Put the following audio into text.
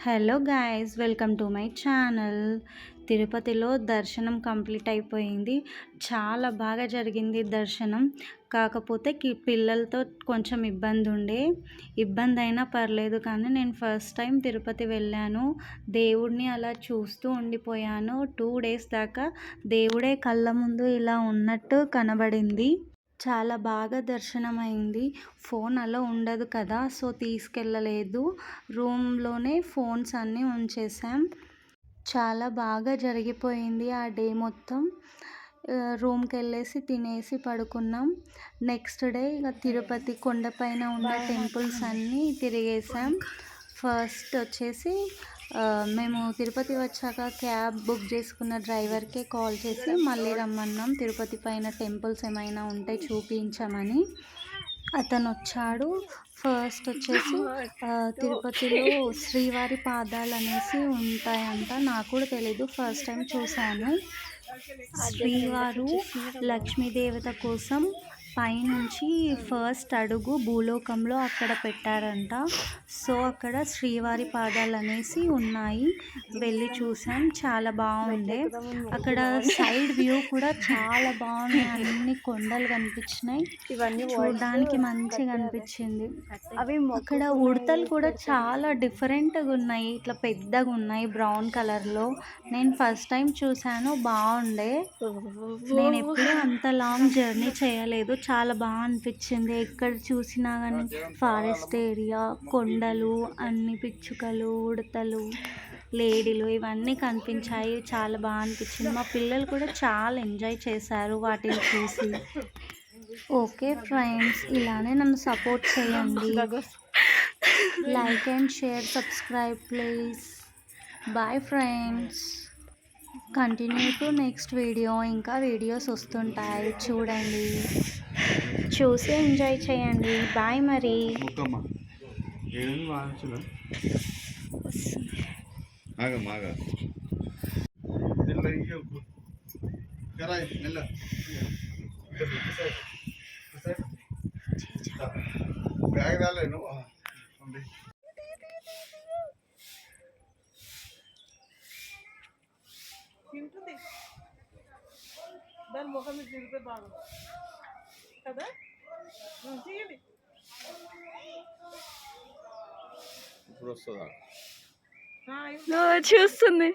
Hello guys, welcome to my channel. తిరుపతిలో దర్శనం complete అయిపోయింది. చాలా బాగా జరిగింది దర్శనం. కాకపోతే పిల్లలతో కొంచెం ఇబ్బంది అయినా పర్లేదు, కానీ నేను ఫస్ట్ టైం తిరుపతి వెళ్ళాను. దేవుడిని అలా చూస్తూ ఉండిపోయాను. 2 డేస్ దాకా దేవుడే కళ్ళ ముందు ఇలా ఉన్నట్టు కనబడింది. చాలా బాగా దర్శనం అయింది. ఫోన్ అలో ఉండదు కదా, సో తీసుకెళ్ళలేదు. రూమ్లోనే ఫోన్స్ అన్నీ ఉంచేసాం. చాలా బాగా జరిగిపోయింది ఆ డే మొత్తం. రూమ్కి వెళ్ళేసి తినేసి పడుకున్నాం. నెక్స్ట్ డే ఇక తిరుపతి కొండపైన ఉన్న టెంపుల్స్ అన్నీ తిరిగేసాం. ఫస్ట్ వచ్చేసి మేము తిరుపతి వచ్చాక క్యాబ్ బుక్ చేసుకున్న డ్రైవర్కే కాల్ చేసి మళ్ళీ రమ్మన్నాం. తిరుపతి పైన టెంపుల్స్ ఏమైనా ఉంటే చూపించమని. అతను వచ్చాడు. ఫస్ట్ వచ్చేసి తిరుపతిలో శ్రీవారి పాదాలు అనేసి ఉంటాయంట. నాకు కూడా తెలీదు, ఫస్ట్ టైం చూశాను. శ్రీవారు లక్ష్మీదేవత కోసం పైనుంచి ఫస్ట్ అడుగు భూలోకంలో అక్కడ పెట్టారంట. సో అక్కడ శ్రీవారి పాదాలు అనేసి ఉన్నాయి. వెళ్ళి చూసాం, చాలా బాగుండే. అక్కడ సైడ్ వ్యూ కూడా చాలా బాగున్నాయి. అన్ని కొండలు కనిపించినాయి, చూడడానికి మంచిగా అనిపించింది. అక్కడ ఉడతలు కూడా చాలా డిఫరెంట్గా ఉన్నాయి, ఇట్లా పెద్దగా ఉన్నాయి బ్రౌన్ కలర్లో. నేను ఫస్ట్ టైం చూసాను, బాగుండే. నేను ఎప్పుడూ అంత లాంగ్ జర్నీ చేయలేదు, చాలా బాగా అనిపించింది. ఎక్కడ చూసినా కానీ ఫారెస్ట్ ఏరియా, కొండలు, అన్ని పిచ్చుకలు, ఉడతలు, లేడీలు ఇవన్నీ కనిపించాయి. చాలా బాగా అనిపించింది. మా పిల్లలు కూడా చాలా ఎంజాయ్ చేశారు వాటిని చూసి. ఓకే ఫ్రెండ్స్, ఇలానే నన్ను సపోర్ట్ చేయండి. Like and share, subscribe please. Bye friends. Continue to next video. ఇంకా వీడియోస్ వస్తుంటాయి, చూడండి, చూసి ఎంజాయ్ చేయండి. బాయ్. మరి తింటుంది దాని ముఖం మీద తిరిగితే బాగుంది కదా. తీయండి, ఇప్పుడు వస్తుందా చూస్తుంది.